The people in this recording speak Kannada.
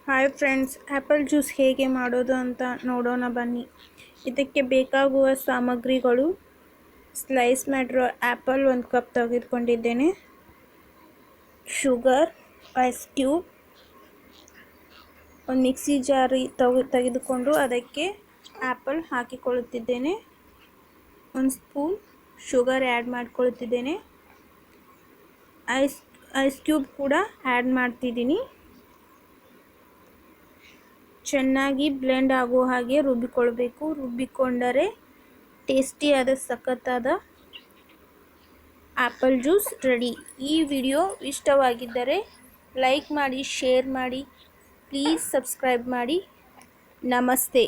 ಹಾಯ್ ಫ್ರೆಂಡ್ಸ್, ಆ್ಯಪಲ್ ಜ್ಯೂಸ್ ಹೇಗೆ ಮಾಡೋದು ಅಂತ ನೋಡೋಣ ಬನ್ನಿ. ಇದಕ್ಕೆ ಬೇಕಾಗುವ ಸಾಮಗ್ರಿಗಳು: ಸ್ಲೈಸ್ ಮಾಡಿರೋ ಆ್ಯಪಲ್ 1 ಕಪ್ ತೆಗೆದುಕೊಂಡಿದ್ದೇನೆ, ಶುಗರ್, ಐಸ್ ಕ್ಯೂಬ್, ಒಂದು ಮಿಕ್ಸಿ ಜಾರಿ ತೆಗೆದುಕೊಂಡು ಅದಕ್ಕೆ ಆ್ಯಪಲ್ ಹಾಕಿಕೊಳ್ಳುತ್ತಿದ್ದೇನೆ, 1 ಸ್ಪೂನ್ ಶುಗರ್ ಆ್ಯಡ್ ಮಾಡಿಕೊಳ್ಳುತ್ತಿದ್ದೇನೆ, ಐಸ್ ಕ್ಯೂಬ್ ಕೂಡ ಆ್ಯಡ್ ಮಾಡ್ತಿದ್ದೀನಿ. ಚೆನ್ನಾಗಿ ಬ್ಲೆಂಡ್ ಆಗೋ ಹಾಗೆ ರುಬ್ಬಿಕೊಳ್ಬೇಕು. ರುಬ್ಬಿಕೊಂಡರೆ ಟೇಸ್ಟಿಯಾದ ಸಖತ್ತಾದ ಆ್ಯಪಲ್ ಜ್ಯೂಸ್ ರೆಡಿ. ಈ ವಿಡಿಯೋ ಇಷ್ಟವಾಗಿದ್ದರೆ ಲೈಕ್ ಮಾಡಿ, ಶೇರ್ ಮಾಡಿ, ಪ್ಲೀಸ್ ಸಬ್ಸ್ಕ್ರೈಬ್ ಮಾಡಿ. ನಮಸ್ತೆ.